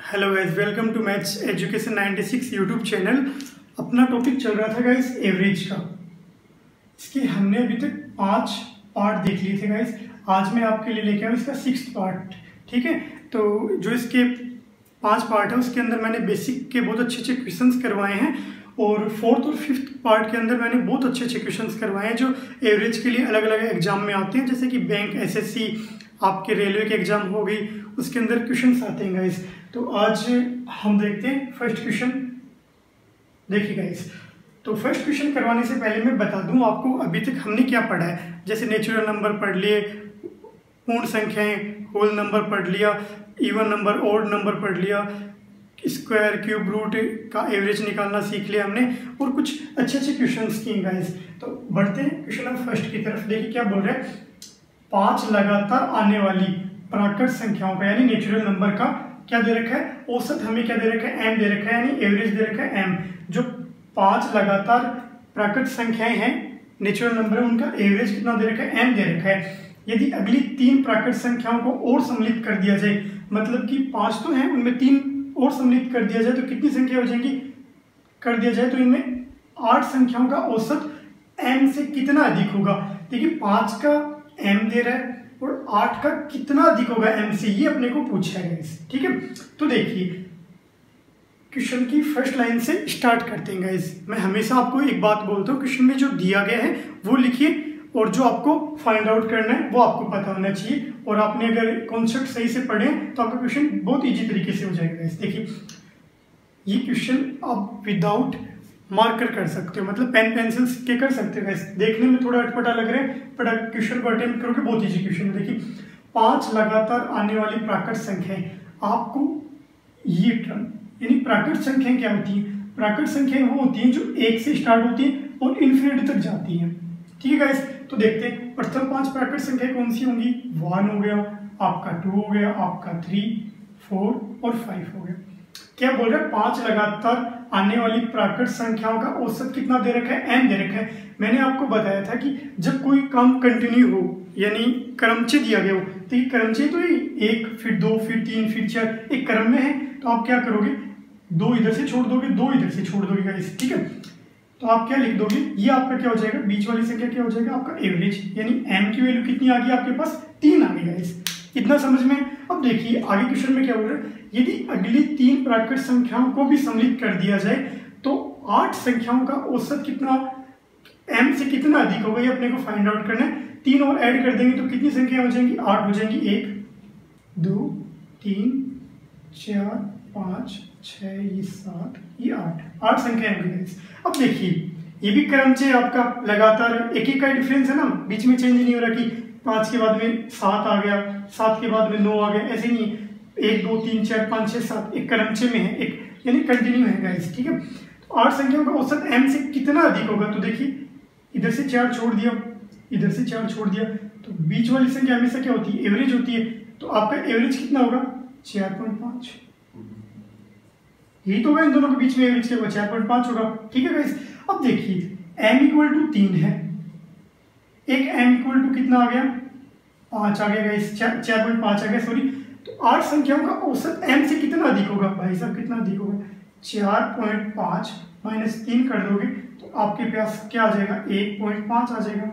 Hello guys, welcome to maths education 96 YouTube channel. अपना topic चल रहा था गाइस एवरेज का। इसके हमने अभी तक 5 पार्ट देख लिए थे गाइस। आज मैं आपके लिए लेके आऊँ इसका 6th पार्ट। ठीक है, तो जो इसके 5 पार्ट है उसके अंदर मैंने बेसिक के बहुत अच्छे अच्छे क्वेश्चंस करवाए हैं और 4th और 5th पार्ट के अंदर मैंने बहुत अच्छे अच्छे क्वेश्चंस करवाए हैं जो एवरेज के लिए अलग अलग एग्जाम में आते हैं, जैसे कि बैंक, एसएससी, आपके रेलवे के एग्जाम हो गई, उसके अंदर क्वेश्चंस आते हैं गाइस। तो आज हम देखते हैं फर्स्ट क्वेश्चन। देखिए गाइस, तो फर्स्ट क्वेश्चन करवाने से पहले मैं बता दूं आपको अभी तक हमने क्या पढ़ा है। जैसे नेचुरल नंबर पढ़ लिए, पूर्ण संख्याएं, होल नंबर पढ़ लिया, इवन नंबर, ऑड नंबर पढ़ लिया, स्क्वायर, क्यूब, रूट का एवरेज निकालना सीख लिया हमने और कुछ अच्छे अच्छे क्वेश्चंस किए गाइस। तो बढ़ते हैं क्वेश्चन नंबर फर्स्ट की तरफ। देखिए क्या बोल रहे हैं, 5 लगातार आने वाली प्राकृत संख्याओं का यानी नेचुरल नंबर का क्या दे रखा है, औसत हमें क्या दे रखा है, एम दे रखा है, यानी एवरेज दे रखा है एम। जो 5 लगातार प्राकृत संख्याएं हैं, नेचुरल नंबर है, उनका एवरेज कितना दे रखा है, एम दे रखा है। यदि अगली 3 प्राकृत संख्याओं को और सम्मिलित कर दिया जाए, मतलब कि 5 तो है, उनमें 3 और सम्मिलित कर दिया जाए तो कितनी संख्या हो जाएंगी, कर दिया जाए तो इनमें 8 संख्याओं का औसत एम से कितना अधिक होगा। देखिए 5 का एम दे रहा है और 8 का कितना अधिक होगा एम से, ये अपने को पूछा है गाइस। ठीक है, तो देखिए क्वेश्चन की फर्स्ट लाइन से स्टार्ट करते हैं गाइस। मैं हमेशा आपको एक बात बोलता हूँ, क्वेश्चन में जो दिया गया है वो लिखिए और जो आपको फाइंड आउट करना है वो आपको पता होना चाहिए। और आपने अगर कॉन्सेप्ट सही से पढ़े तो आपका क्वेश्चन बहुत ईजी तरीके से हो जाएगा गाइस। देखिए ये क्वेश्चन आप विदाउट मार्कर कर सकते हो, मतलब पेन पेंसिल के कर सकते हो गाइस। देखने में थोड़ा अटपटा लग रहा है पर क्वेश्चन को अटेम्प्ट करोगे बहुत ईजी क्वेश्चन है। देखिए 5 लगातार आने वाली प्राकृत संख्याएं, आपको ये टर्म यानी प्राकृत संख्याएं क्या होती है, प्राकृत संख्याएं वो होती हैं जो 1 से स्टार्ट होती हैं और इन्फिनिटी तक जाती हैं। ठीक है गाइस, तो देखते हैं प्रथम 5 प्राकृत संख्याएं कौन सी होंगी। 1 हो गया, आपका 2 हो गया, आपका 3, 4 और 5 हो गया। क्या बोल रहा है, 5 लगातार आने वाली प्राकृत संख्याओं का औसत कितना दे रखा है, एम दे रखा है। मैंने आपको बताया था कि जब कोई काम कंटिन्यू हो यानी क्रमचय दिया गया हो, तो ये क्रमचय तो 1 फिर 2 फिर 3 फिर 4 एक क्रम में है, तो आप क्या करोगे, 2 इधर से छोड़ दोगे, 2 इधर से छोड़ दोगे गाइस। ठीक है, तो आप क्या लिख दोगे, ये आपका क्या हो जाएगा, बीच वाली संख्या क्या हो जाएगा, आपका एवरेज, यानी एम की वैल्यू कितनी आ गई आपके पास, 3 आ गई गाइस। इतना समझ में। अब देखिए आगे क्वेश्चन में क्या बोल रहा है, यदि अगली 3 प्राकृत संख्याओं को भी सम्मिलित कर दिया जाए तो 8 संख्याओं का औसत कितना, एम से कितना अधिक होगा, ये अपने को फाइंड आउट करना है। 3 और ऐड कर देंगे तो कितनी संख्या हो जाएंगी, 8 हो जाएंगी। 1 2 3 4 5 6 ये 7 ये 8 संख्या होंगी। अब देखिए ये भी क्रमचय आपका लगातार एक का डिफरेंस है ना, बीच में चेंज नहीं हो रहा कि 5 के बाद में 7 आ गया, 7 के बाद में 9 आ गया, ऐसे नहीं। 1 2 3 4 5 6 7 एक क्रमचय में है, एक यानी कंटिन्यू है गाइस। ठीक है, तो 8 संख्याओं का औसत एम से कितना अधिक होगा, तो देखिए इधर से 4 छोड़ दिया, इधर से 4 छोड़ दिया, तो बीच वाली संख्या हमेशा क्या होती है, एवरेज होती है। तो आपका एवरेज कितना होगा, 4.5। यही तो होगा इन दोनों के बीच में एवरेज क्या होगा, 4.5 होगा। ठीक है गाइस, अब देखिए m इक्वल टू 3 है, एक m इक्वल टू कितना आ गया, 5 आ गया गाइस, 4.5 आ गया सॉरी। तो 8 संख्याओं का औसत m से कितना अधिक होगा भाई साहब, कितना अधिक होगा, 4.5 माइनस 3 कर दोगे तो आपके पास क्या आ जाएगा, 1.5 आ जाएगा।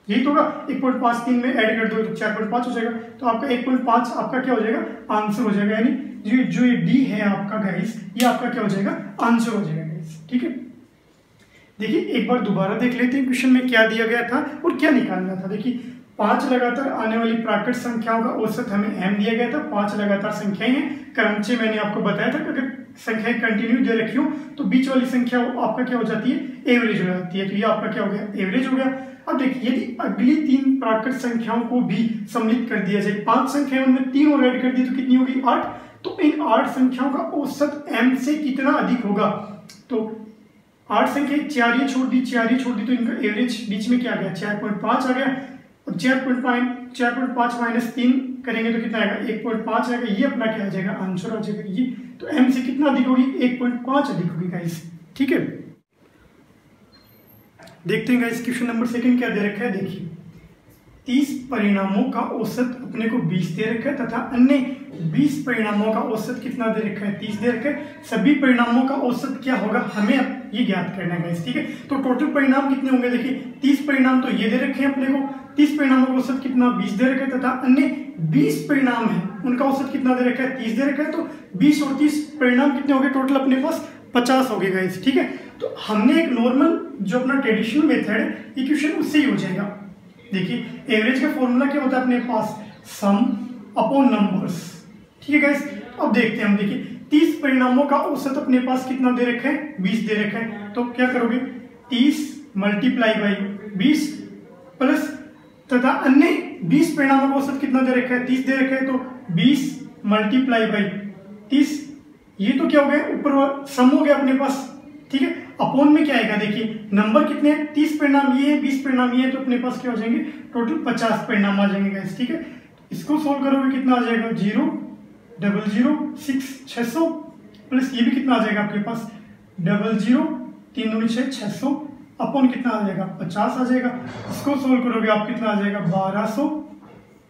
यही तो होगा, 1.5 3 में ऐड कर दो तो 4.5 हो जाएगा। तो आपका 1.5 आपका क्या हो जाएगा, आंसर हो जाएगा, यानी जो ये डी है आपका गाइस, ये आपका क्या हो जाएगा, आंसर हो जाएगा गाइस। ठीक है, देखिए एक बार दोबारा देख लेते हैं क्वेश्चन में क्या दिया गया था और क्या निकालना था। देखिए 5 लगातार आने वाली प्राकृत संख्याओं का औसत हमें m दिया गया था। 5 लगातार संख्याएं हैं, क्रमचय मैंने आपको बताया था कि अगर संख्याएं कंटिन्यू दे रखी हो तो बीच वाली संख्या आपका क्या हो जाती है, एवरेज हो जाती है। तो ये आपका क्या हो गया, एवरेज हो गया। अब देखिए यदि अगली 3 प्राकृत संख्याओं को भी सम्मिलित कर दिया जाए, 5 संख्याएं उनमें 3 और ऐड कर दी तो कितनी होगी, 8। तो इन 8 संख्याओं का औसत m से कितना अधिक होगा, तो 8 संख्या 4 ये छोड़ दी, 4 ये छोड़ दी, तो इनका एवरेज बीच में क्या आ गया, 4.5 आ गया। अब 4.5 माइनस 3 करेंगे तो कितना आएगा, 1.5 आएगा। ये अपना क्या आ जाएगा, आंसर आ जाएगा ये। तो m से कितना अधिक होगी, 1.5 अधिक होगी गाइस। ठीक है, देखते हैं गाइस क्वेश्चन नंबर 2 क्या दे रखा है। देखिए 30 परिणामों का औसत अपने को 20 दे रखा है तथा अन्य 20 परिणामों का औसत कितना दे रखा है, 30 दे रखा है। सभी परिणामों का औसत क्या होगा हमें अब ये ज्ञात करना है गाइस, ठीक है। तो टोटल परिणाम कितने होंगे, देखिए 30 परिणाम तो ये दे रखे हैं अपने को, 30 परिणामों का औसत कितना 20 दे रखा है, तथा अन्य 20 परिणाम है उनका औसत कितना दे रखा है, 30 दे रखा है। तो 20 और 30 परिणाम कितने हो गए, टोटल अपने पास 50 हो गए गाइस, ठीक है। तो हमने एक नॉर्मल जो अपना ट्रेडिशनल मेथड है ये क्वेश्चन उससे ही हो जाएगा। देखिए एवरेज का फॉर्मूला क्या होता है अपने पास, सम अपॉन नंबर्स, ठीक है गाइस। अब देखते हैं हम, देखिए 30 परिणामों का औसत अपने पास कितना दे रखा है, 20 दे रखा है। तो क्या करोगे, 30 मल्टीप्लाई बाई 20 प्लस तथा अन्य 20 परिणामों का औसत कितना दे रखा है, 30 दे रखा है। तो 20 मल्टीप्लाई बाई 30, ये तो क्या हो गया ऊपर सम हो गया अपने पास, ठीक है। अपॉन में क्या आएगा, देखिए नंबर कितने हैं, 30 परिणाम ये है, 20 परिणाम ये है, तो अपने पास क्या हो जाएंगे, टोटल 50 परिणाम आ जाएंगे गाइस, ठीक है। इसको सोल्व करोगे कितना आ जाएगा, 0 0 6 600 प्लस ये भी कितना आ जाएगा आपके पास 00 3 दूनी 6 600 अपॉन कितना आ जाएगा 50 आ जाएगा। इसको सोल्व करोगे आप कितना आ जाएगा 1200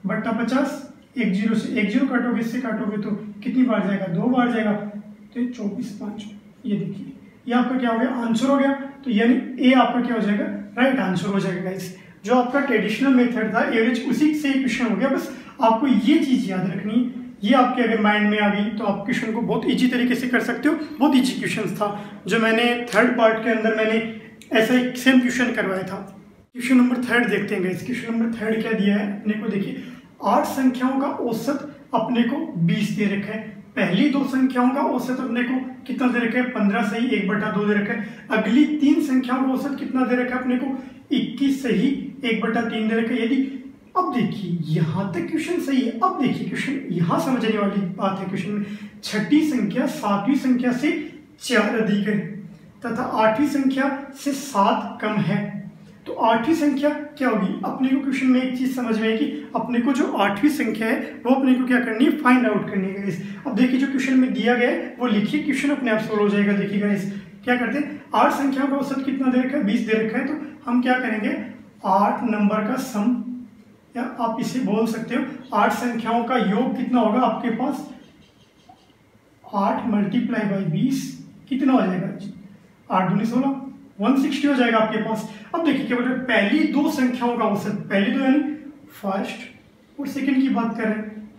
बट्टा 50, 1 0 से 1 0 काटोगे, इससे काटोगे तो कितनी बार जाएगा, 2 बार जाएगा, तो 24 5। ये देखिए ये आपका क्या हो गया, आंसर हो गया। तो यानी ए आपका क्या हो जाएगा, राइट आंसर हो जाएगा गाइस। जो आपका ट्रेडिशनल मेथड था एवरेज, उसी से क्वेश्चन हो गया। बस आपको ये चीज याद रखनी, ये आपके अगर माइंड में आ गई तो आप क्वेश्चन को बहुत इजी तरीके से कर सकते हो। बहुत इजी क्वेश्चन था जो मैंने थर्ड पार्ट के अंदर मैंने ऐसा ही सेम क्वेश्चन करवाया था। क्वेश्चन नंबर 3 देखते हैं गाइस। क्वेश्चन नंबर 3 क्या दिया है अपने को, देखिए 8 संख्याओं का औसत अपने को 20 दे रखा है। पहली 2 संख्याओं का औसत अपने को कितना दे रखा है, 15 सही 1/2 दे रखा है। अगली 3 संख्याओं का औसत कितना दे रखा है अपने को, 21 सही 1/3 दे रखा है। यदि अब देखिए यहां तक क्वेश्चन सही है। अब देखिए क्वेश्चन यहां समझने वाली बात है, क्वेश्चन में छठी संख्या 7वीं संख्या से 4 अधिक है तथा 8वीं संख्या से 7 कम है। तो 8वीं संख्या क्या होगी, अपने को क्वेश्चन में एक चीज समझ में है कि अपने को जो 8वीं संख्या है वो अपने को क्या करनी है, फाइंड आउट करनी है गाइस। अब देखिए जो क्वेश्चन में दिया गया है वो लिखिए, क्वेश्चन अपने आप सोल्व हो जाएगा। देखिए गाइस क्या करते हैं, 8 संख्याओं का औसत कितना दे रखा है, 20 दे रखा है। तो हम क्या करेंगे, 8 नंबर का सम, या आप इसे बोल सकते हो 8 संख्याओं का योग कितना होगा आपके पास, 8 मल्टीप्लाई बाई 20 कितना हो जाएगा, 8 दूनी 16 160 हो जाएगा आपके पास। अब देखिए क्या बोल रहे हैं, पहली 2 संख्याओं का औसत, पहली 2 यानी फर्स्ट और सेकंड की बात कर रहे हैं,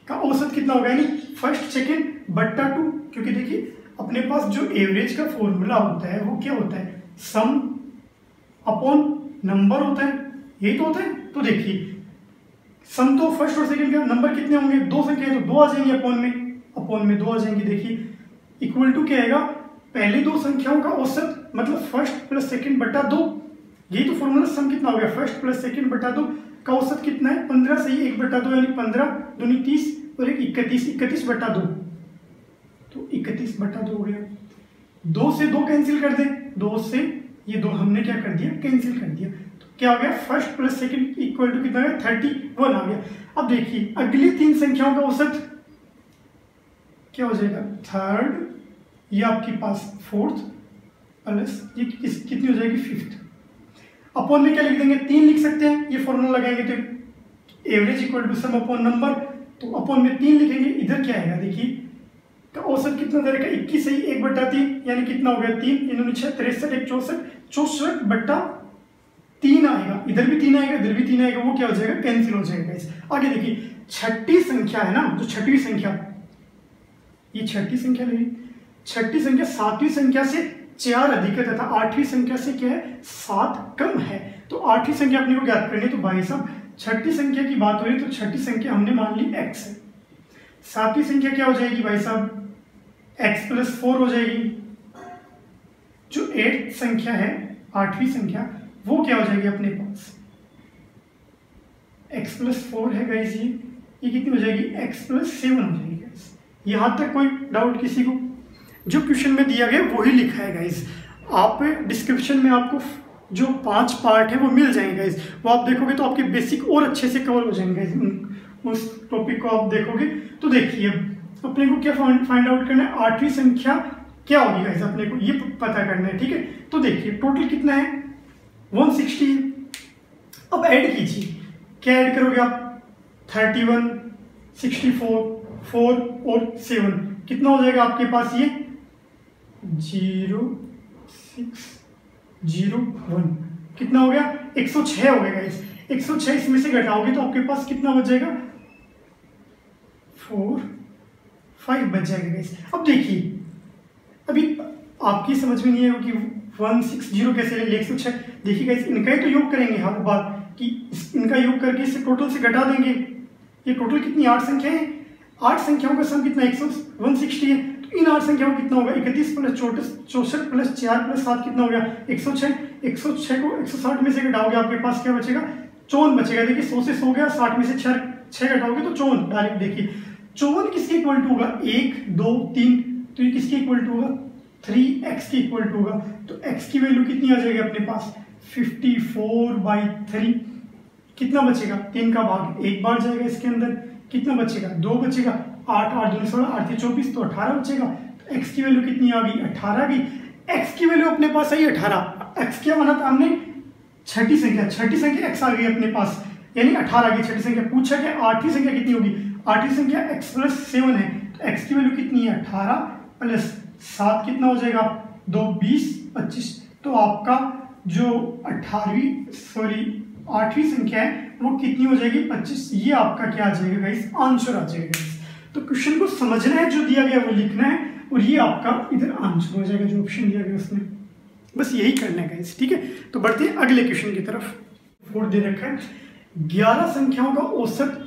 का औसत कितना होगा, यानी फर्स्ट सेकंड बट्टा 2। क्योंकि देखिए अपने पास जो एवरेज का फॉर्मूला होता है वो क्या होता है, सम अपॉन नंबर होता है, यही तो होता है। तो देखिए सम तो फर्स्ट और सेकंड का, नंबर कितने होंगे, 2 संख्या है तो 2 आ जाएंगे अपॉन में 2 आ जाएंगे। देखिए इक्वल टू क्या आएगा, पहली 2 संख्याओं का औसत मतलब फर्स्ट प्लस सेकंड बटा 2, यही तो फॉर्मूला। सम कितना हो गया, फर्स्ट प्लस सेकंड बटा 2 का औसत कितना है, 15 सही 1/2 यानी 15 दूनी 30 और 31 31/2, तो 31/2 हो गया। 2 से 2 कैंसिल कर दें, 2 से ये 2 हमने क्या कर दिया, कैंसिल कर दिया। तो क्या हो गया, first plus second equal to कितना है, 31 आ गया। अब देखिए अगली 3 संख्याओं का औसत क्या हो जाएगा, थर्ड, ये आपके पास फोर्थ प्लस ये कितनी हो जाएगी, फिफ्थ। अपॉन में क्या लिख देंगे, 3 लिख सकते हैं, ये फॉर्मूला लगाएंगे तो average equal to sum upon number, तो अपॉन में 3 लिखेंगे। इधर क्या आएगा, देखिए का औसत कितना दे रखा है, 21 सही 1/3 यानी कितना हो गया, 3 3 6 63 1 64 64/3 आएगा। इधर भी 3 आएगा, इधर भी 3 आएगा, वो क्या हो जाएगा, कैंसिल हो जाएगा। आगे देखिए छठी संख्या है ना, जो छठवीं संख्या, ये छठी संख्या लगी, छठी संख्या 7वीं संख्या से 4 अधिक है तथा 8वीं संख्या से क्या है, 7 कम है। तो 8वीं संख्या अपने को ज्ञात करनी है। तो भाई साहब छठी संख्या की बात हो रही है तो छठी संख्या हमने मान ली x है। 7वीं संख्या क्या हो जाएगी भाई साहब, x + 4 हो जाएगी। जो 8th संख्या है, 8वीं संख्या, वो क्या हो जाएगी अपने पास, x + 4 है गाइस, ये कितनी हो जाएगी, x + 7 हो जाएगी गाइस। यहां तक कोई डाउट किसी को? जो क्वेश्चन में दिया गया वही लिखा है गाइस। आप डिस्क्रिप्शन में आपको जो 5 पार्ट है वो मिल जाएंगे गाइस, वो आप देखोगे तो आपके बेसिक और अच्छे से कवर हो जाएंगे गाइस। उस टॉपिक को आप देखोगे तो देखिए अपने को क्या फाइंड आउट करना है, 8वीं संख्या क्या होगी गाइस, अपने को ये पता करना है, ठीक है। तो देखिए टोटल कितना है, 160। अब ऐड कीजिए, क्या ऐड करोगे आप, 31 64 4 और 7 कितना हो जाएगा आपके पास ये 0 6 0 1 कितना हो गया 106 हो गया गाइस। 106 इसमें से घटाओगे तो आपके पास कितना बच जाएगा 4 5 बच जाएगा गाइस। अब देखिए अभी आपकी समझ में नहीं आएगा कि 160 कैसे ले 106। देखिए गाइस इनका ही तो योग करेंगे हर बार कि इनका योग करके इसे टोटल से घटा देंगे। ये टोटल कितनी 8 संख्या है, 8 संख्याओं का सम कितना 160 है। तो इन 8 संख्याओं को कितना होगा 31 प्लस 64 प्लस 4 प्लस 7 कितना हो गया 106। 106 को 160 में से घटाओगे आपके पास क्या बचेगा 54 बचेगा। देखिए 100 से 100 गया, 60 में से 6 घटाओगे तो 54 डायरेक्ट। देखिए 54 किसके इक्वल टू होगा 1 2 3, तो ये किसके इक्वल टू होगा 3x के इक्वल टू होगा। तो x की वैल्यू कितनी आ जाएगी अपने पास 54/3। कितना बचेगा 3 का भाग 1 बार जाएगा इसके अंदर, कितना बचेगा 2 बचेगा। 8 8 2 16 8 3 24 तो 18 बचेगा। तो x की वैल्यू कितनी आ गई 18 आ गई। x की वैल्यू अपने पास आई 18। x क्या बना था हमने छठी संख्या x आ गई अपने पास, यानी 18 आ गई छठी संख्या। पूछा कि आठवीं संख्या कितनी होगी, आठवीं संख्या x प्लस 7 है। तो x की वैल्यू कितनी है 18 प्लस 7 कितना हो जाएगा 2 20 25। तो आपका जो 8वीं संख्या है वो कितनी हो जाएगी 25। ये आपका क्या आ जाएगा गाइस आंसर आ जाएगा गाइस। तो क्वेश्चन को समझना है, जो दिया गया वो लिखना है और ये आपका इधर आंसर हो जाएगा जो ऑप्शन दिया गया उसमें। बस यही करना है गाइस, ठीक है। तो बढ़ते हैं अगले क्वेश्चन की तरफ। 4 दे रखा है 11 संख्याओं का औसत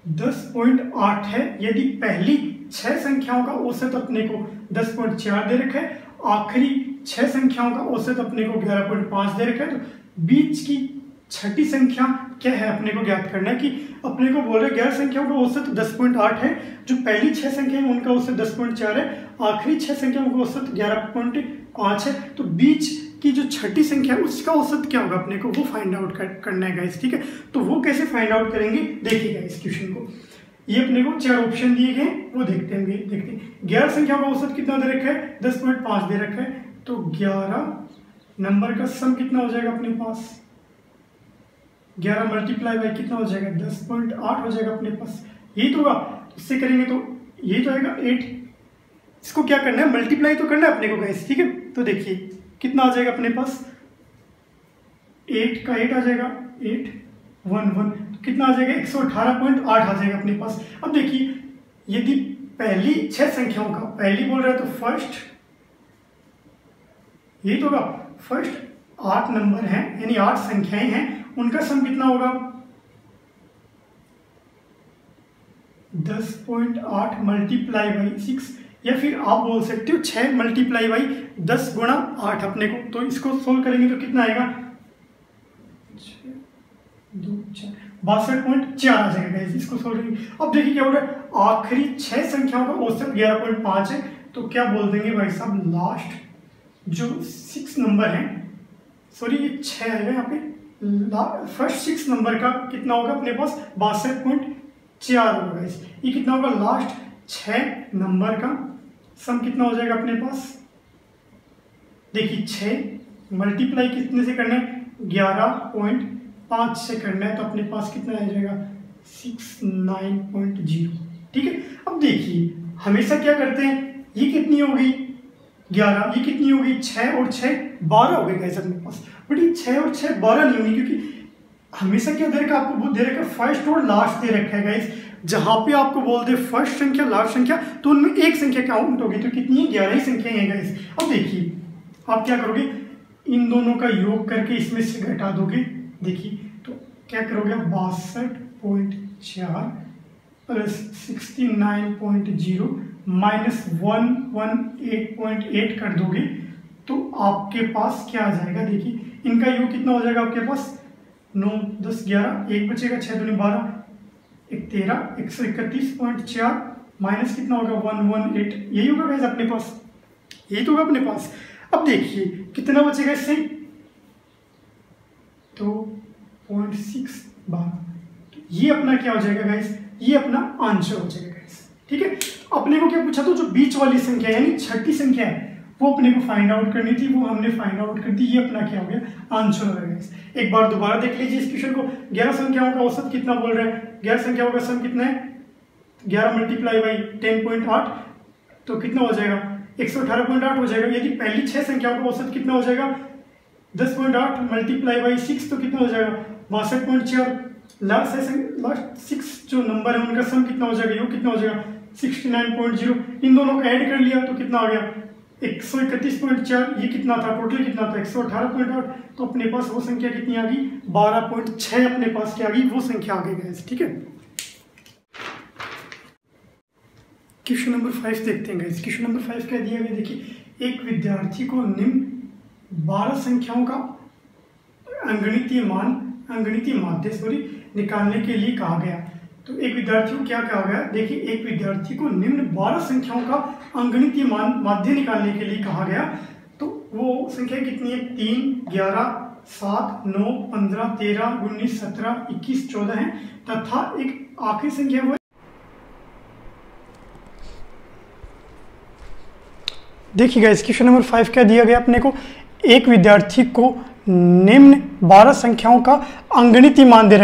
10.8 है यदि पहली 6 संख्याओं का औसत अपने को 10.4 दे रखा है, आखिरी 6 संख्याओं का औसत अपने को 11.5 दे रखा है। तो बीच की छठी संख्या क्या है अपने को ज्ञात करना है। कि अपने को बोल रहे 11 संख्याओं का औसत 10.8 है, जो पहली 6 संख्या है उनका औसत 10.4 है, आखिरी 6 संख्याओं का औसत 11.5 है। तो बीच की जो छठी संख्या है उसका औसत क्या होगा अपने को वो फाइंड आउट करना है गाइस, ठीक है। तो वो कैसे फाइंड आउट करेंगे देखिएगा इस क्वेश्चन को। ये अपने को 4 ऑप्शन दिए गए वो देखते हैं। 11 संख्या का औसत कितना दे रखा है 10.5 दे रखा है। तो 11 नंबर का सम कितना हो जाएगा अपने पास 11 मल्टीप्लाई बाई कितना हो जाएगा 10.8 हो जाएगा अपने पास। यही तो होगा, इससे करेंगे तो यही तो आएगा 8। इसको क्या करना है मल्टीप्लाई तो करना है अपने को गाइस, ठीक है। तो देखिए कितना आ जाएगा अपने पास 8 का 8 आ जाएगा 8 1 1 कितना आ जाएगा 118.8 आ जाएगा अपने पास। अब देखिए यदि पहली 6 संख्याओं का पहली बोल रहा है तो फर्स्ट यही तो होगा, फर्स्ट 8 नंबर हैं यानी 8 संख्याएं हैं, उनका सम कितना होगा 10.8 मल्टीप्लाई बाई 6, या फिर आप बोल सकते हो 6 मल्टीप्लाई बाई 10 गुणा 8 अपने को। तो इसको सोल्व करेंगे तो कितना आएगा 62.4 आ जाएगा गाइस। इसको सोल्व करेंगे। अब देखिए क्या हो रहा है आखिरी 6 संख्याओं का औसत 11.5 है, तो क्या बोल देंगे भाई साहब लास्ट जो 6 नंबर है, सॉरी ये 6 आएगा यहाँ पे, फर्स्ट 6 नंबर का कितना होगा अपने पास 62.4 होगा गाइस। ये कितना होगा लास्ट 6 नंबर का सम कितना हो जाएगा अपने पास। देखिए 6 मल्टीप्लाई कितने से करना है 11.5 से करना है, तो अपने पास कितना आ जाएगा 69.0, ठीक है। अब देखिए हमेशा क्या करते हैं ये कितनी होगी 11, ये कितनी होगी 6 और 6 12 हो गए गाइस अपने पास। बट ये 6 और 6 12 नहीं होगी, क्योंकि हमेशा क्या दे रखा है आपको दे रखा है फर्स्ट और लास्ट दे रखा है गाइस। जहां पे आपको बोल दे फर्स्ट संख्या लास्ट संख्या तो उनमें एक संख्या काउंट होगी, तो कितनी है 11 ही संख्याएं हैं गाइस। अब देखिए आप क्या करोगे इन दोनों का योग करके इसमें से घटा दोगे। देखिए तो क्या करोगे 62.4 प्लस 69.0 माइनस 118.8 कर दोगे तो आपके पास क्या आ जाएगा। देखिए इनका योग कितना हो जाएगा आपके पास 9 10 11 1 बचेगा 6 दूनी 12 1 13 131.4 माइनस कितना होगा 118, यही होगा गाइस अपने पास, यही तो होगा अपने पास। अब देखिए कितना बचेगा इससे 2.6 ये अपना क्या हो जाएगा गाइस, ये अपना आंसर हो जाएगा गाइस, ठीक है। अपने को क्या पूछा तो जो बीच वाली संख्या यानी छठी संख्या है वो अपने को फाइंड आउट करनी थी, वो हमने फाइंड आउट कर दी। ये अपना क्या हो गया आंसर हो गया गाइस। एक बार दोबारा देख लीजिए इस क्वेश्चन को। 11 संख्याओं का औसत कितना बोल रहा है, 11 संख्याओं का सम कितना है 11 मल्टीप्लाई बाई 10.8 तो कितना हो जाएगा 118.8 हो जाएगा। यदि पहली 6 संख्याओं का औसत कितना हो जाएगा 10.8 मल्टीप्लाई बाई 6 तो कितना हो जाएगा 62.4। लास्ट 6 जो नंबर है उनका सम कितना हो जाएगा, योग कितना हो जाएगा 69.0। इन दोनों को ऐड कर लिया तो कितना आ गया 131.4। ये कितना था टोटल कितना था 118.8। तो अपने पास वो संख्या कितनी आ गई 12.6 अपने पास क्या आ गई वो संख्या आ गई गाइस। ठीक है, क्वेश्चन नंबर 5 देखते हैं गाइस। क्वेश्चन नंबर 5 क्या दिया गया देखिए, एक विद्यार्थी को निम्न 12 संख्याओं का अंगणितीय माध्य निकालने के लिए कहा गया। तो एक विद्यार्थी को क्या कहा गया, देखिए एक विद्यार्थी को निम्न 12 संख्याओं का अंगणितीय माध्य निकालने के लिए कहा गया। तो वो संख्या कितनी है 3, 11, 7, 9, 15, 13, 19, 17, 21, 14 है तथा एक आखिरी संख्या वो देखिए गाइस। क्वेश्चन नंबर 5 क्या दिया गया अपने को, एक विद्यार्थी को निम्न 12 संख्याओं का अंगणितीय माध्य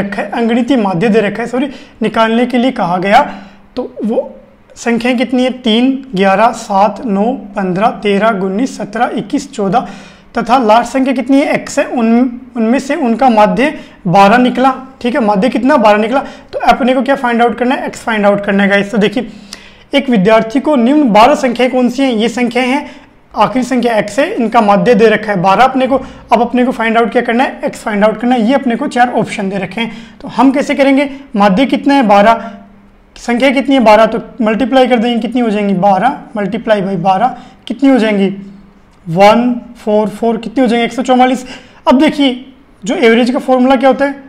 दे रखा है निकालने के लिए कहा गया। तो वो संख्याएं कितनी है 3, 11, 7, 9, 15, 13, 19, 17, 21, 14 तथा लास्ट संख्या कितनी है x है। उनमें से उनका माध्य 12 निकला। ठीक है, माध्य कितना 12 निकला। तो अपने को क्या फाइंड आउट करना है, x फाइंड आउट करना है गाइस। तो देखिए एक विद्यार्थी को निम्न 12 संख्याएं कौन सी हैं, ये संख्याएं हैं, आखिरी संख्या x है, इनका माध्य दे रखा है 12 अपने को। अब अपने को फाइंड आउट क्या करना है, x फाइंड आउट करना है। ये अपने को 4 ऑप्शन दे रखे हैं। तो हम कैसे करेंगे, माध्य कितना है 12, संख्या कितनी है 12, तो मल्टीप्लाई कर देंगे, कितनी हो जाएंगी 12 मल्टीप्लाई बाई 12 कितनी हो जाएंगी 144 कितनी हो जाएंगे 144। अब देखिए जो एवरेज का फॉर्मूला क्या होता है,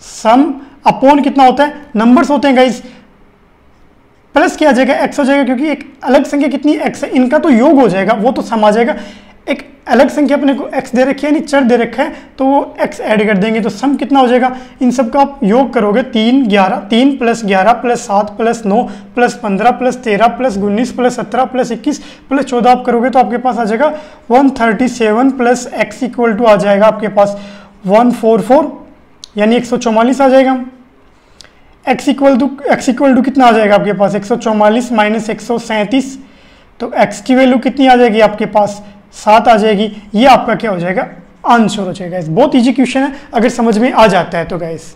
सम अपॉन कितना होता है, नंबर्स होते हैं गाइस, प्लस क्या आ जाएगा x हो जाएगा, क्योंकि एक अलग संख्या कितनी x है, इनका तो योग हो जाएगा, वो तो सम आ जाएगा। एक अलग संख्या अपने को x दे रखी है यानी चर दे रखा है, तो वो x ऐड कर देंगे तो सम कितना हो जाएगा, इन सब का आप योग करोगे 3 plus 11 plus 7 plus 9 plus 15 plus 13 plus 19 plus 17 plus 21 plus 14 आप करोगे तो आपके पास आ जाएगा 137 प्लस x इक्वल टू आ जाएगा आपके पास 144 यानी 144 आ जाएगा। x इक्वल टू कितना आ जाएगा आपके पास 144 माइनस 137, तो x की वैल्यू कितनी आ जाएगी आपके पास 7 आ जाएगी। ये आपका क्या हो जाएगा, आंसर हो जाएगा। बहुत इजी क्वेश्चन है अगर समझ में आ जाता है तो गाइस।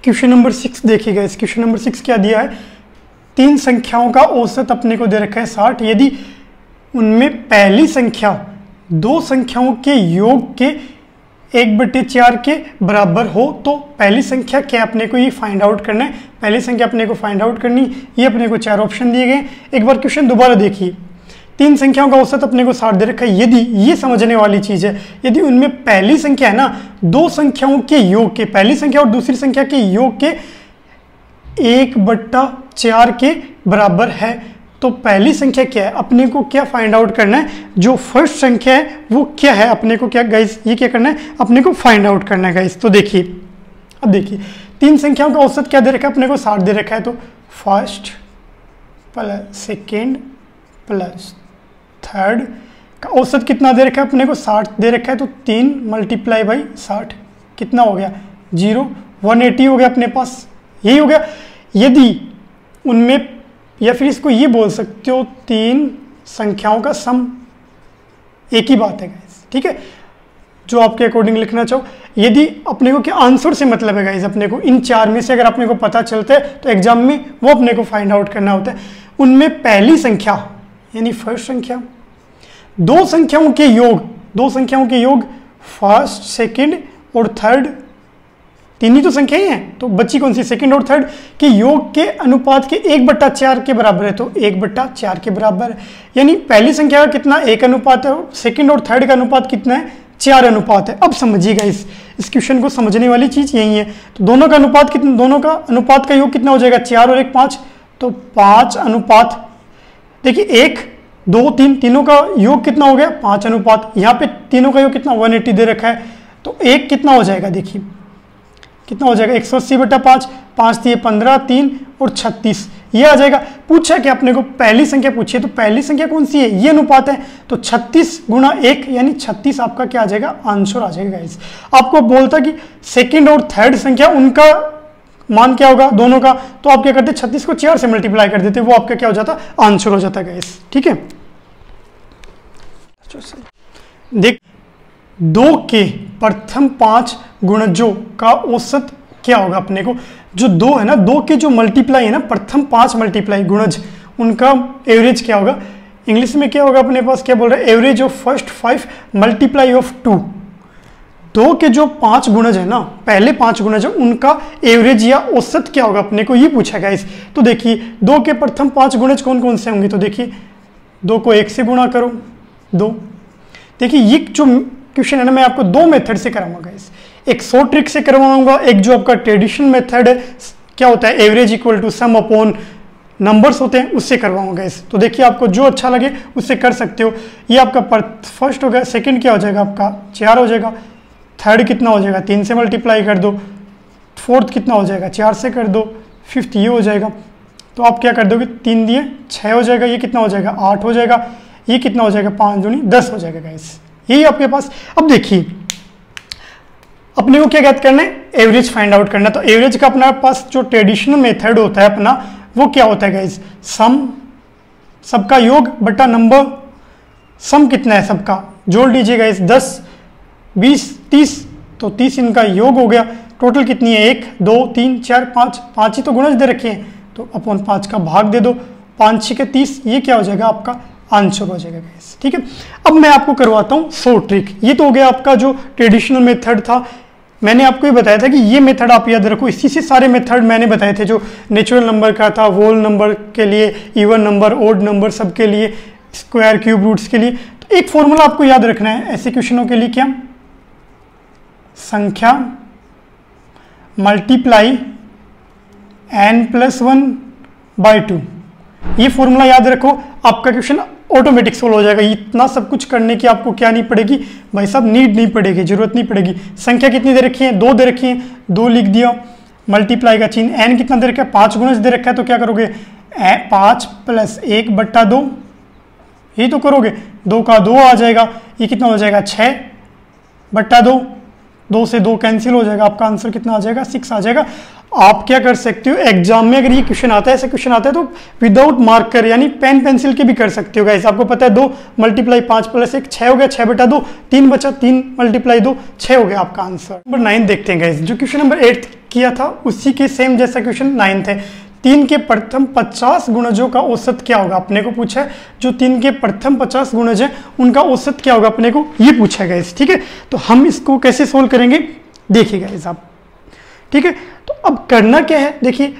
क्वेश्चन नंबर 6 देखिएगा। इस क्वेश्चन नंबर 6 क्या दिया है, 3 संख्याओं का औसत अपने को दे रखा है 60। यदि उनमें पहली संख्या 2 संख्याओं के योग के 1/4 के बराबर हो तो पहली संख्या क्या अपने को ये फाइंड आउट करना है, पहली संख्या अपने को फाइंड आउट करनी। ये अपने को 4 ऑप्शन दिए गए। एक बार क्वेश्चन दोबारा देखिए, 3 संख्याओं का औसत अपने को 60 दे रखा है। यदि ये समझने वाली चीज है, यदि उनमें पहली संख्या है ना 2 संख्याओं के योग के, पहली संख्या और दूसरी संख्या के योग के 1/4 के बराबर है तो पहली संख्या क्या है, अपने को क्या फाइंड आउट करना है, जो फर्स्ट संख्या है वो क्या है, अपने को क्या गाइस ये क्या करना है, अपने को फाइंड आउट करना है गाइस। तो देखिए अब देखिए 3 संख्याओं का औसत क्या दे रखा है, अपने को 60 दे रखा है। तो first plus second plus third का औसत कितना दे रखा है, अपने को 60 दे रखा है। तो 3 मल्टीप्लाई बाई 60 कितना हो गया 0, 180 हो गया अपने पास, यही हो गया। यदि उनमें, या फिर इसको ये बोल सकते हो 3 संख्याओं का सम, एक ही बात है गाइस, ठीक है, जो आपके अकॉर्डिंग लिखना चाहो। यदि अपने को क्या आंसर से मतलब है गाइस, अपने को इन 4 में से अगर अपने को पता चलता है तो एग्जाम में वो अपने को फाइंड आउट करना होता है। उनमें पहली संख्या यानी फर्स्ट संख्या, 2 संख्याओं के योग फर्स्ट सेकंड और थर्ड, 3 ही तो संख्या ही हैं, तो बच्ची कौन सी, सेकंड और थर्ड के योग के अनुपात के 1/4 के बराबर है। तो 1/4 के बराबर है, यानी पहली संख्या का कितना 1 अनुपात है, सेकंड और थर्ड का अनुपात कितना है 4 अनुपात है। अब समझिएगा इस क्वेश्चन को समझने वाली चीज यही है। तो दोनों का अनुपात कितना, दोनों का अनुपात का योग कितना हो जाएगा 4 और 1 5, तो 5 अनुपात, देखिए 1 2 3 तीनों का योग कितना हो गया 5 अनुपात, यहाँ पे तीनों का योग कितना 180 दे रखा है। तो 1 कितना हो जाएगा, देखिए कितना हो जाएगा 180/5, 5 दिए 15, 3 और 36, ये आ जाएगा। पूछा कि अपने को पहली संख्या पूछी है, तो पहली संख्या कौन सी है, ये अनुपात है, तो 36 गुणा 1 यानी 36 आपका क्या आ जाएगा, आंसर आ जाएगा गाइस। आपको बोलता कि सेकंड और थर्ड संख्या उनका मान क्या होगा दोनों का, तो आप क्या करते 36 को 4 से मल्टीप्लाई कर देते, वो आपका क्या हो जाता, आंसर हो जाता गाइस। ठीक है, देख 2 के प्रथम 5 गुणजों का औसत क्या होगा अपने को, जो 2 है ना, 2 के जो मल्टीप्लाई है ना, प्रथम 5 मल्टीप्लाई गुणज, उनका एवरेज क्या होगा, इंग्लिश में क्या होगा अपने पास, क्या बोल रहा है, average of first 5 multiply of 2। 2 के जो 5 गुणज है ना, पहले 5 गुणज है, उनका एवरेज या औसत क्या होगा अपने को, ये पूछा गया इस। तो देखिए 2 के प्रथम 5 गुणज कौन कौन से होंगे, तो देखिए 2 को 1 से गुणा करो 2। देखिए ये जो क्वेश्चन है ना, मैं आपको 2 मेथड से कराऊंगा गाइस, एक शॉर्ट ट्रिक से करवाऊंगा, एक जो आपका ट्रेडिशनल मेथड है, क्या होता है, average equal to sum upon numbers होते हैं, उससे करवाऊंगा गाइस। तो देखिए आपको जो अच्छा लगे उससे कर सकते हो। ये आपका फर्स्ट हो गया, सेकंड क्या हो जाएगा आपका 4 हो जाएगा, थर्ड कितना हो जाएगा 3 से मल्टीप्लाई कर दो, फोर्थ कितना हो जाएगा 4 से कर दो, फिफ्थ ये हो जाएगा। तो आप क्या कर दोगे, 3 दिए 6 हो जाएगा, ये कितना हो जाएगा 8 हो जाएगा, ये कितना हो जाएगा 5 दूनी 10 हो जाएगा गाइस, यही आपके पास। अब देखिए अपने को क्या ज्ञात करना है, एवरेज फाइंड आउट करना है। तो एवरेज का अपना पास जो ट्रेडिशनल मेथड होता है अपना, वो क्या होता है गाइस, सम, सबका योग बटा नंबर, सम कितना है सबका, जोड़ लीजिए गाइस 10 20 30, तो 30 इनका योग हो गया, टोटल कितनी है 1 2 3 4 5, 5 ही तो गुणज दे रखे हैं, तो अपॉन 5 का भाग दे दो, 5 6 के 30, ये क्या हो जाएगा आपका आंसर हो जाएगा गाइस। ठीक है, अब मैं आपको करवाता हूँ शॉर्ट ट्रिक। ये तो हो गया आपका जो ट्रेडिशनल मेथड था, मैंने आपको ये बताया था कि ये मेथड आप याद रखो, इसी से सारे मेथड मैंने बताए थे, जो नेचुरल नंबर का था, होल नंबर के लिए, इवन नंबर, ओड नंबर, सबके लिए, स्क्वायर क्यूब रूट्स के लिए। तो एक फॉर्मूला आपको याद रखना है ऐसे क्वेश्चनों के लिए, क्या, संख्या मल्टीप्लाई n+1/2। ये फॉर्मूला याद रखो, आपका क्वेश्चन ऑटोमेटिक सोल्व हो जाएगा। इतना सब कुछ करने की आपको क्या नहीं पड़ेगी भाई साहब, नीड नहीं पड़ेगी, जरूरत नहीं पड़ेगी। संख्या कितनी दे रखी है, 2 दे रखी है, 2 लिख दिया, मल्टीप्लाई का चिन्ह, n कितना दे रखा है 5 गुणज दे रखा है, तो क्या करोगे 5 + 1/2, यही तो करोगे, 2 का 2 आ जाएगा, ये कितना हो जाएगा 6/2, 2 से 2 कैंसिल हो जाएगा, आपका आंसर कितना आ जाएगा 6 आ जाएगा। आप क्या कर सकते हो, एग्जाम में अगर ये क्वेश्चन आता है, ऐसा क्वेश्चन आता है, तो विदाउट मार्कर यानी पेन पेंसिल के भी कर सकते हो गाइस। आपको पता है 2 × 5 + 1 6 हो गया, 6/2, 3 बचा, 3 × 2 6 हो गया आपका आंसर। नंबर 9 देखते हैं गाइस, जो क्वेश्चन नंबर 8 किया था उसी के सेम जैसा क्वेश्चन 9 है। 3 के प्रथम 50 गुणजों का औसत क्या होगा, अपने को पूछा है, जो 3 के प्रथम 50 गुणज है उनका औसत क्या होगा, अपने को ये पूछा गया। ठीक है, तो हम इसको कैसे सोल्व करेंगे देखिएगा गाइस आप। ठीक है, तो अब करना क्या है, देखिए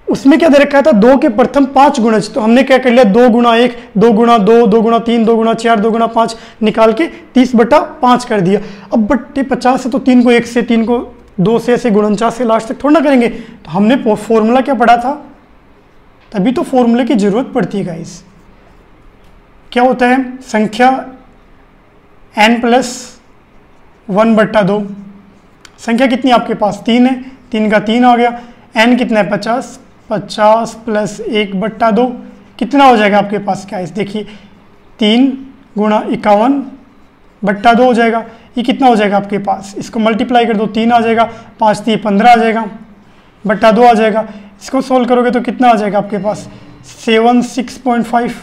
उसमें क्या दे रखा था, 2 के प्रथम 5 गुणज, तो हमने क्या कर लिया 2 × 1 2 × 2 2 × 3 2 × 4 2 × 5 निकाल के 30/5 कर दिया। अब बट्टे 50 है, तो 3 को 1 से, 3 को 2 से, ऐसे 49 से लास्ट तक थोड़ा ना करेंगे। तो हमने फॉर्मूला क्या पढ़ा था, तभी तो फॉर्मूले की जरूरत पड़ती है गाइस। क्या होता है, संख्या n+1/2, संख्या कितनी आपके पास 3 है, 3 का 3 आ गया, n कितना है 50, 50 + 1/2 कितना हो जाएगा आपके पास, क्या है देखिए 3 × 51/2 हो जाएगा। ये कितना हो जाएगा आपके पास, इसको मल्टीप्लाई कर दो, 3 आ जाएगा, 5 × 15 आ जाएगा, /2 आ जाएगा। इसको सोल्व करोगे तो कितना आ जाएगा आपके पास 76.5,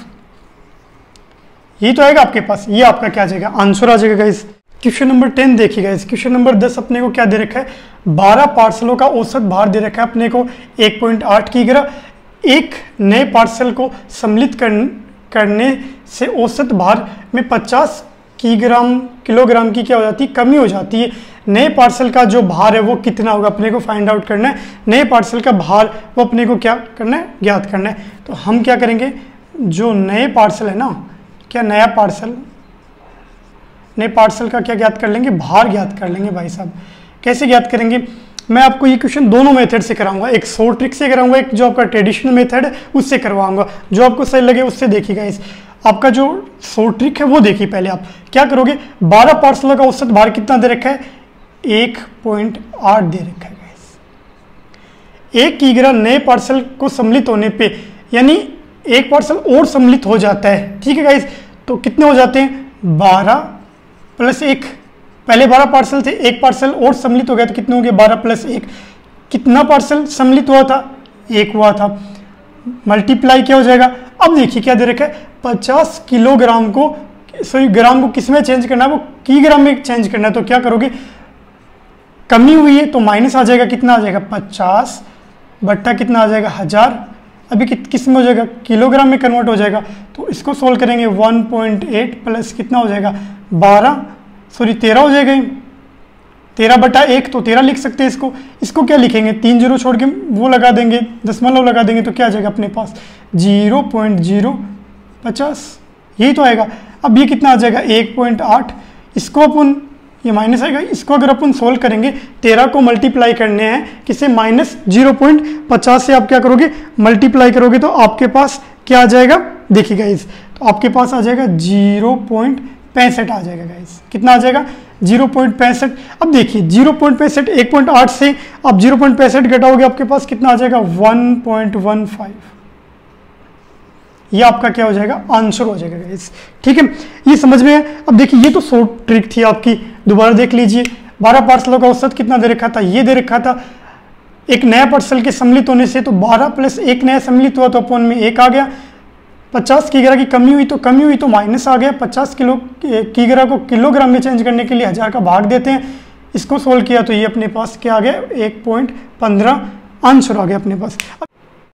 यही तो आएगा आपके पास, ये आपका क्या आ जाएगा आंसर आ जाएगा गाइस। क्वेश्चन नंबर 10 देखिएगा, इस क्वेश्चन नंबर 10 अपने को क्या दे रखा है, 12 पार्सलों का औसत भार दे रखा है अपने को 1.8 किग्रा। एक नए पार्सल को सम्मिलित करने से औसत भार में 50 किलोग्राम की क्या हो जाती है, कमी हो जाती है। नए पार्सल का जो भार है वो कितना होगा, अपने को फाइंड आउट करना है। नए पार्सल का भार वो अपने को क्या करना है, ज्ञात करना है। तो हम क्या करेंगे, जो नए पार्सल है ना, क्या नया पार्सल, नए पार्सल का क्या ज्ञात कर लेंगे, भार ज्ञात कर लेंगे भाई साहब। कैसे ज्ञात करेंगे, मैं आपको ये क्वेश्चन दोनों मेथड से कराऊंगा, एक शॉर्ट ट्रिक से कराऊंगा, एक जो आपका ट्रेडिशनल मेथड है उससे करवाऊंगा। जो आपको सही लगे उससे देखिएगा। इस आपका जो शॉर्ट ट्रिक है वो देखिए। पहले आप क्या करोगे, 12 पार्सलों का औसत भार कितना दे रखा है, 1.8 दे रखा है। 1 किग्रा नए पार्सल को सम्मिलित होने पे, यानी एक पार्सल और सम्मिलित हो जाता है, ठीक है गाइस। तो कितने हो जाते हैं 12 + 1, पहले 12 पार्सल थे, एक पार्सल और सम्मिलित हो गया तो कितने हो गए 12 + 1। कितना पार्सल सम्मिलित हुआ था 1 हुआ था, मल्टीप्लाई क्या हो जाएगा। अब देखिए क्या दे रखा है 50 किलोग्राम को, सॉरी ग्राम को किस में चेंज करना है, वो किग्राम में चेंज करना है। तो क्या करोगे, कमी हुई है तो माइनस आ जाएगा, कितना आ जाएगा 50 बट्टा कितना आ जाएगा 1000, अभी किस में हो जाएगा किलोग्राम में कन्वर्ट हो जाएगा। तो इसको सोल्व करेंगे 1.8 प्लस कितना हो जाएगा 13 हो जाएगा, 13/1 तो 13 लिख सकते हैं इसको। इसको क्या लिखेंगे 3 जीरो छोड़ के वो लगा देंगे, दशमलव लगा देंगे तो क्या आ जाएगा अपने पास 0.050, यही तो आएगा। अब ये कितना आ जाएगा 1.8, इसको अपन ये माइनस आएगा, इसको अगर अपन सोल्व करेंगे 13 को मल्टीप्लाई करने हैं किसे -0.50 से आप क्या करोगे मल्टीप्लाई करोगे तो आपके पास क्या आ जाएगा, देखिए गाइस, तो आपके पास आ जाएगा 0.65 आ जाएगा गाइस, कितना आ जाएगा 0.65। अब देखिए 0.65 1.8 से आप 0.65 घटाओगे आपके पास कितना आ जाएगा 1.15, ये आपका क्या हो जाएगा आंसर हो जाएगा गाइस, ठीक है। ये समझ में है। अब देखिए ये तो शॉर्ट ट्रिक थी आपकी, दोबारा देख लीजिए। 12 पार्सलों का औसत कितना दे रखा था, ये दे रखा था। एक नया पार्सल के सम्मिलित होने से तो 12 + 1 नया सम्मिलित हुआ तो अपन में 1 आ गया। 50 किग्रा की कमी हुई तो माइनस आ गया। 50 किग्रा को किलोग्राम में चेंज करने के लिए 1000 का भाग देते हैं। इसको सोल्व किया तो ये अपने पास क्या आ गया 1.15 आंसर आ गया अपने पास।